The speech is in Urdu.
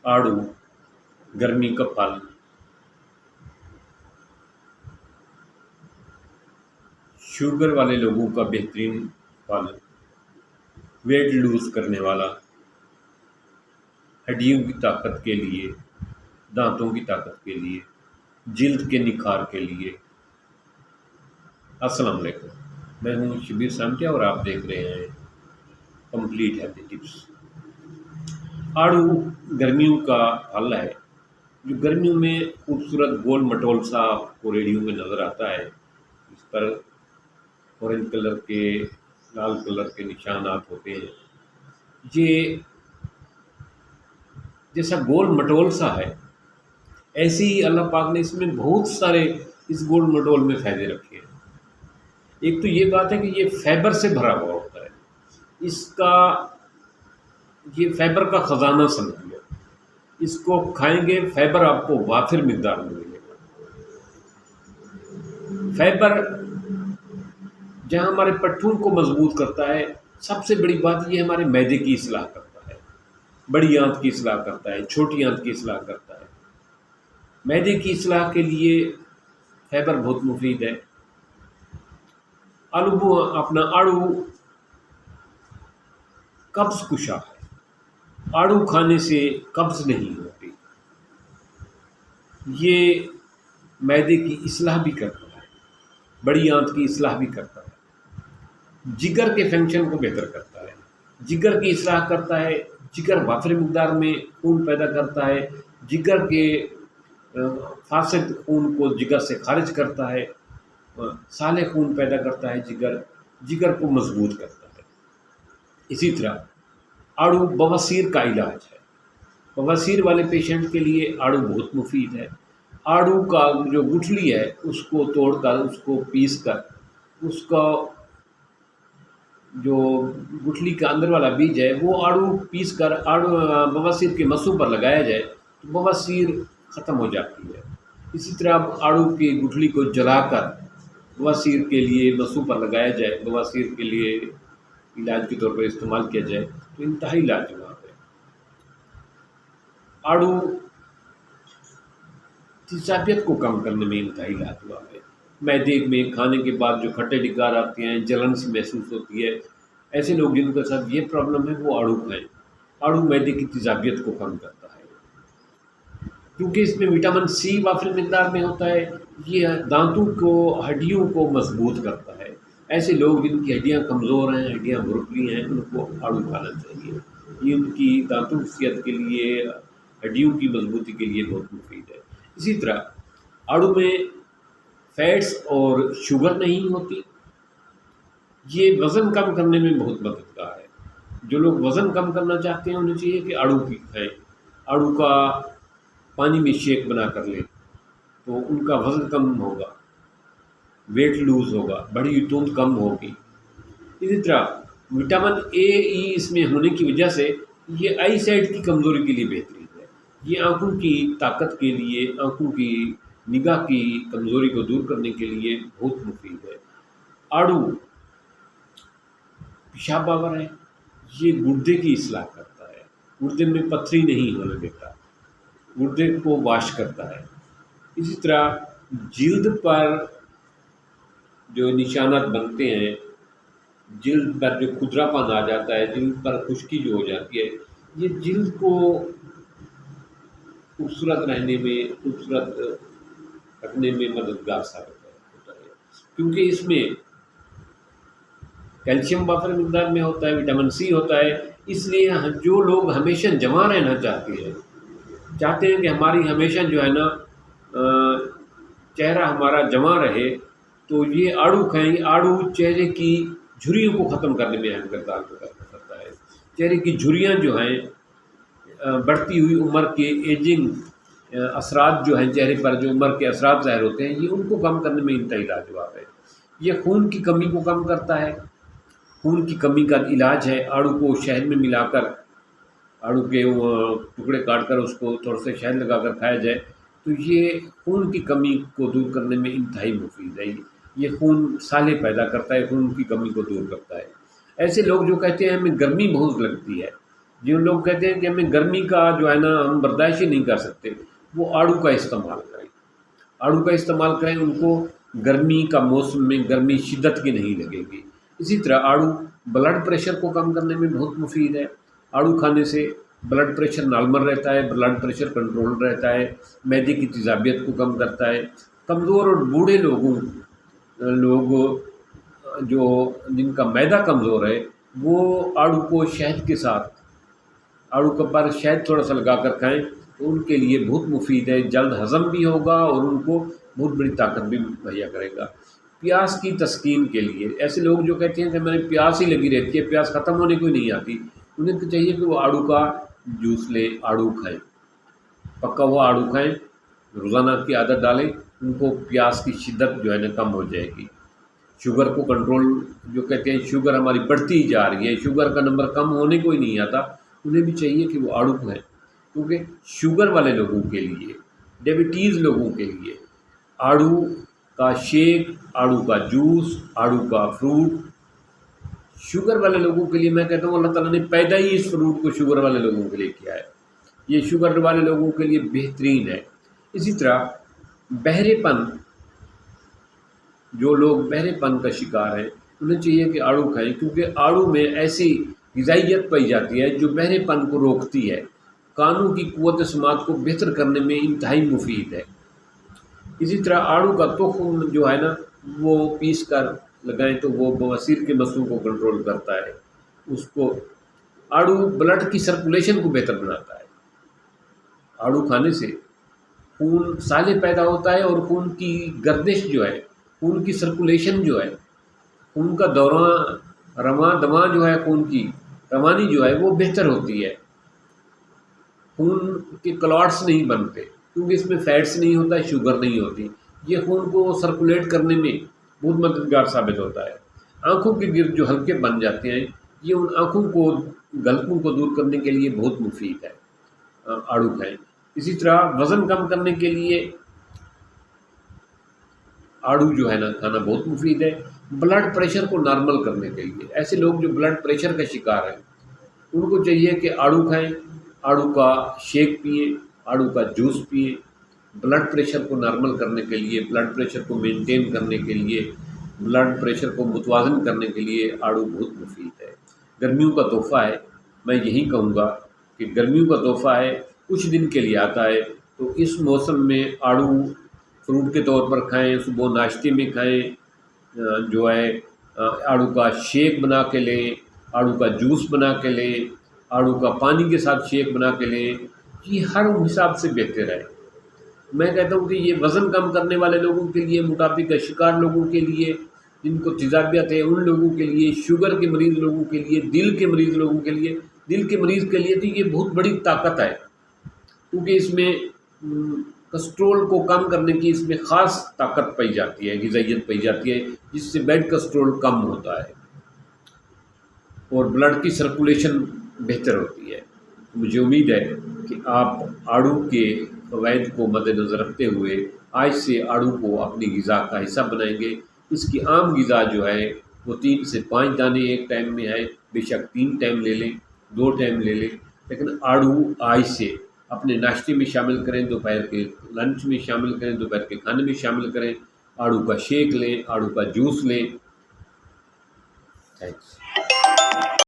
آڑو گرمی کا پھل، شوگر والے لوگوں کا بہترین پھل، ویٹ لوز کرنے والا، ہڈیوں کی طاقت کے لیے، دانتوں کی طاقت کے لیے، جلد کے نکھار کے لیے۔ السلام علیکم، میں ہوں شبیر سامٹیا اور آپ دیکھ رہے ہیں کمپلیٹ ہیلتھی ٹپس۔ آڑو گرمیوں کا پھل ہے جو گرمیوں میں خوبصورت گول مٹول سا آپ کو ریڈیو میں نظر آتا ہے۔ اس پر اورنج کلر کے، لال کلر کے نشانات ہوتے ہیں۔ یہ جیسا گول مٹول سا ہے، ایسے ہی اللہ پاک نے اس میں بہت سارے اس گول مٹول میں فائدے رکھے ہیں۔ ایک تو یہ بات ہے کہ یہ فائبر سے بھرا ہوا ہوتا ہے، اس کا یہ فائبر کا خزانہ سمجھ لو۔ اس کو کھائیں گے فائبر آپ کو وافر مقدار میں ملے گا۔ فائبر جہاں ہمارے پٹھوں کو مضبوط کرتا ہے، سب سے بڑی بات یہ ہمارے معدے کی اصلاح کرتا ہے، بڑی آنت کی اصلاح کرتا ہے، چھوٹی آنت کی اصلاح کرتا ہے۔ معدے کی اصلاح کے لیے فائبر بہت مفید ہے۔ آڑو قبض کشا ہے، آڑو کھانے سے قبض نہیں ہوتی۔ یہ معدے کی اصلاح بھی کرتا ہے، بڑی آنت کی اصلاح بھی کرتا ہے، جگر کے فنکشن کو بہتر کرتا ہے، جگر کی اصلاح کرتا ہے، جگر وافر مقدار میں خون پیدا کرتا ہے، جگر کے فاسد خون کو جگر سے خارج کرتا ہے، صالح خون پیدا کرتا ہے، جگر کو مضبوط کرتا ہے۔ اسی طرح آڑو بواسیر کا علاج ہے، بواسیر والے پیشنٹ کے لیے آڑو بہت مفید ہے۔ آڑو کا جو گٹھلی ہے اس کو توڑ کر، اس کو پیس کر، اس کا جو گٹھلی کا اندر والا بیج ہے وہ آڑو پیس کر بواسیر کے مسوں پر لگایا جائے تو بواسیر ختم ہو جاتی ہے۔ اسی طرح آڑو کی گٹھلی کو جلا کر بواسیر کے لیے مسوں پر لگایا جائے، بواسیر کے لیے علاج کے طور پر استعمال کیا جائے تو انتہائی لاجواب ہے۔ آڑو تیزابیت کو کم کرنے میں انتہائی لاجواب ہے۔ معدے میں کھانے کے بعد جو کھٹے ڈکار آتے ہیں، جلن سی محسوس ہوتی ہے، ایسے لوگ جن کے ساتھ یہ پرابلم ہے وہ آڑو کھائیں۔ آڑو معدے کی تیزابیت کو کم کرتا ہے کیونکہ اس میں وٹامن سی وافر مقدار میں ہوتا ہے۔ یہ دانتوں کو، ہڈیوں کو مضبوط کرتا ہے۔ ایسے لوگ جن کی ہڈیاں کمزور ہیں، ہڈیاں بھرکلی ہیں، ان کو آڑو کھانا چاہیے۔ یہ ان کی دانتوں کی صحت کے لیے، ہڈیوں کی مضبوطی کے لیے بہت مفید ہے۔ اسی طرح آڑو میں فیٹس اور شوگر نہیں ہوتی، یہ وزن کم کرنے میں بہت مددگار ہے۔ جو لوگ وزن کم کرنا چاہتے ہیں انہیں چاہیے کہ آڑو کی کھائیں، آڑو کا پانی میں شیک بنا کر لیں تو ان کا وزن کم ہوگا، ویٹ لوز ہوگا، بڑی توند کم ہوگی۔ اسی طرح وٹامن اے ای اس میں ہونے کی وجہ سے یہ آئی سائٹ کی کمزوری کے لیے بہترین ہے۔ یہ آنکھوں کی طاقت کے لیے، آنکھوں کی نگاہ کی کمزوری کو دور کرنے کے لیے بہت مفید ہے۔ آڑو پیشاب آور ہے، یہ گردے کی اصلاح کرتا ہے، گردے میں پتھری نہیں ہونے دیتا، گردے کو واش کرتا ہے۔ اسی طرح جلد پر جو نشانات بنتے ہیں، جلد پر جو کھدرا پن آ جاتا ہے، جلد پر خشکی جو ہو جاتی ہے، یہ جلد کو خوبصورت رہنے میں، خوبصورت رکھنے میں مددگار ثابت ہوتا ہے کیونکہ اس میں کیلشیم وافر مقدار میں ہوتا ہے، وٹامن سی ہوتا ہے۔ اس لیے جو لوگ ہمیشہ جوان رہنا چاہتے ہیں کہ ہماری ہمیشہ جو ہے نا چہرہ ہمارا جوان رہے، تو یہ آڑو کھائیں۔ آڑو چہرے کی جھریوں کو ختم کرنے میں اہم کردار ادا کرتا ہے۔ چہرے کی جھریاں جو ہیں، بڑھتی ہوئی عمر کے ایجنگ اثرات جو ہیں چہرے پر، جو عمر کے اثرات ظاہر ہوتے ہیں، یہ ان کو کم کرنے میں انتہائی لاجواب ہے۔ یہ خون کی کمی کو کم کرتا ہے، خون کی کمی کا علاج ہے۔ آڑو کو شہد میں ملا کر، آڑو کے ٹکڑے کاٹ کر اس کو تھوڑا سا شہد لگا کر کھایا جائے تو یہ خون کی کمی کو دور کرنے میں انتہائی مفید ہے۔ یہ خون سالے پیدا کرتا ہے، خون کی کمی کو دور کرتا ہے۔ ایسے لوگ جو کہتے ہیں ہمیں گرمی بہت لگتی ہے، جو لوگ کہتے ہیں کہ ہمیں گرمی کا جو ہے نا ہم برداشت ہی نہیں کر سکتے، وہ آڑو کا استعمال کریں، آڑو کا استعمال کریں، ان کو گرمی کا موسم میں گرمی شدت کی نہیں لگے گی۔ اسی طرح آڑو بلڈ پریشر کو کم کرنے میں بہت مفید ہے، آڑو کھانے سے بلڈ پریشر نارمل رہتا ہے، بلڈ پریشر کنٹرول رہتا ہے، معدے کی تیزابیت کو کم کرتا ہے۔ کمزور اور بوڑھے لوگ جو جن کا معدہ کمزور ہے، وہ آڑو کو شہد کے ساتھ، آڑو کا پر شہد تھوڑا سا لگا کر کھائیں تو ان کے لیے بہت مفید ہے، جلد ہضم بھی ہوگا اور ان کو بہت بڑی طاقت بھی مہیا کرے گا۔ پیاس کی تسکین کے لیے، ایسے لوگ جو کہتے ہیں کہ ہمیں پیاس ہی لگی رہتی ہے، پیاس ختم ہونے کو ہی نہیں آتی، انہیں تو چاہیے کہ وہ آڑو کا جوس لیں، آڑو کھائیں، پکا ہوا آڑو کھائیں، روزانہ کی عادت ڈالیں، ان کو پیاس کی شدت جو ہے نا کم ہو جائے گی۔ شوگر کو کنٹرول، جو کہتے ہیں شوگر ہماری بڑھتی ہی جا رہی ہے، شوگر کا نمبر کم ہونے کو ہی نہیں آتا، انہیں بھی چاہیے کہ وہ آڑو کھائیں، کیونکہ شوگر والے لوگوں کے لیے، ڈیبٹیز لوگوں کے لیے آڑو کا شیک، آڑو کا جوس، آڑو کا فروٹ، شوگر والے لوگوں کے لیے میں کہتا ہوں اللہ تعالیٰ نے پیدا ہی اس فروٹ کو شوگر والے لوگوں کے لیے کیا ہے، یہ شوگر والے لوگوں کے لیے بہترین ہے۔ اسی طرح بہرے پن، جو لوگ بہرے پن کا شکار ہیں، انہیں چاہیے کہ آڑو کھائیں، کیونکہ آڑو میں ایسی غذائیت پائی جاتی ہے جو بہرے پن کو روکتی ہے، کانوں کی قوت سماعت کو بہتر کرنے میں انتہائی مفید ہے۔ اسی طرح آڑو کا تخم جو ہے نا وہ پیس کر لگائیں تو وہ بواسیر کے مسئلوں کو کنٹرول کرتا ہے، اس کو آڑو بلڈ کی سرکولیشن کو بہتر بناتا ہے، آڑو کھانے سے خون سالے پیدا ہوتا ہے اور خون کی گردش جو ہے، خون کی سرکولیشن جو ہے، خون کا دوران رواں دواں جو ہے، خون کی روانی جو ہے وہ بہتر ہوتی ہے، خون کے کلاٹس نہیں بنتے کیونکہ اس میں فیٹس نہیں ہوتا ہے، شوگر نہیں ہوتی، یہ خون کو سرکولیٹ کرنے میں بہت مددگار ثابت ہوتا ہے۔ آنکھوں کے گرد جو ہلکے بن جاتے ہیں، یہ ان آنکھوں کو گلکوں کو دور کرنے کے لیے بہت مفید ہے، آڑو کھائیں۔ اسی طرح وزن کم کرنے کے لیے آڑو جو ہے نا کھانا بہت مفید ہے۔ بلڈ پریشر کو نارمل کرنے کے لیے، ایسے لوگ جو بلڈ پریشر کا شکار ہیں، ان کو چاہیے کہ آڑو کھائیں، آڑو کا شیک پئیں، آڑو کا جوس پئیں، بلڈ پریشر کو نارمل کرنے کے لیے، بلڈ پریشر کو مینٹین کرنے کے لیے، بلڈ پریشر کو متوازن کرنے کے لیے آڑو بہت مفید ہے۔ گرمیوں کا تحفہ ہے، میں یہی کہوں گا کہ گرمیوں کا تحفہ ہے، کچھ دن کے لیے آتا ہے، تو اس موسم میں آڑو فروٹ کے طور پر کھائیں، صبح ناشتے میں کھائیں، جو ہے آڑو کا شیک بنا کے لیں، آڑو کا جوس بنا کے لیں، آڑو کا پانی کے ساتھ شیک بنا کے لیں، یہ ہر حساب سے بہتر ہے۔ میں کہتا ہوں کہ یہ وزن کم کرنے والے لوگوں کے لیے، موٹاپے کا شکار لوگوں کے لیے، جن کو تیزابیت ہے ان لوگوں کے لیے، شوگر کے مریض لوگوں کے لیے، دل کے مریض لوگوں کے لیے، دل کے مریض کے لیے تو یہ بہت بڑی طاقت ہے، کیونکہ اس میں کسٹرول کو کم کرنے کی اس میں خاص طاقت پائی جاتی ہے، غذائیت پائی جاتی ہے، جس سے بیڈ کسٹرول کم ہوتا ہے اور بلڈ کی سرکولیشن بہتر ہوتی ہے۔ مجھے امید ہے کہ آپ آڑو کے فوائد کو مد نظر رکھتے ہوئے آج سے آڑو کو اپنی غذا کا حصہ بنائیں گے۔ اس کی عام غذا جو ہے وہ 3 سے 5 دانے ایک ٹائم میں ہے، بے شک 3 ٹائم لے لیں، 2 ٹائم لے لیں، لیکن آڑو آج سے اپنے ناشتے میں شامل کریں، دوپہر کے لنچ میں شامل کریں، دوپہر کے کھانے میں شامل کریں، آڑو کا شیک لیں، آڑو کا جوس لیں۔ تھینکس۔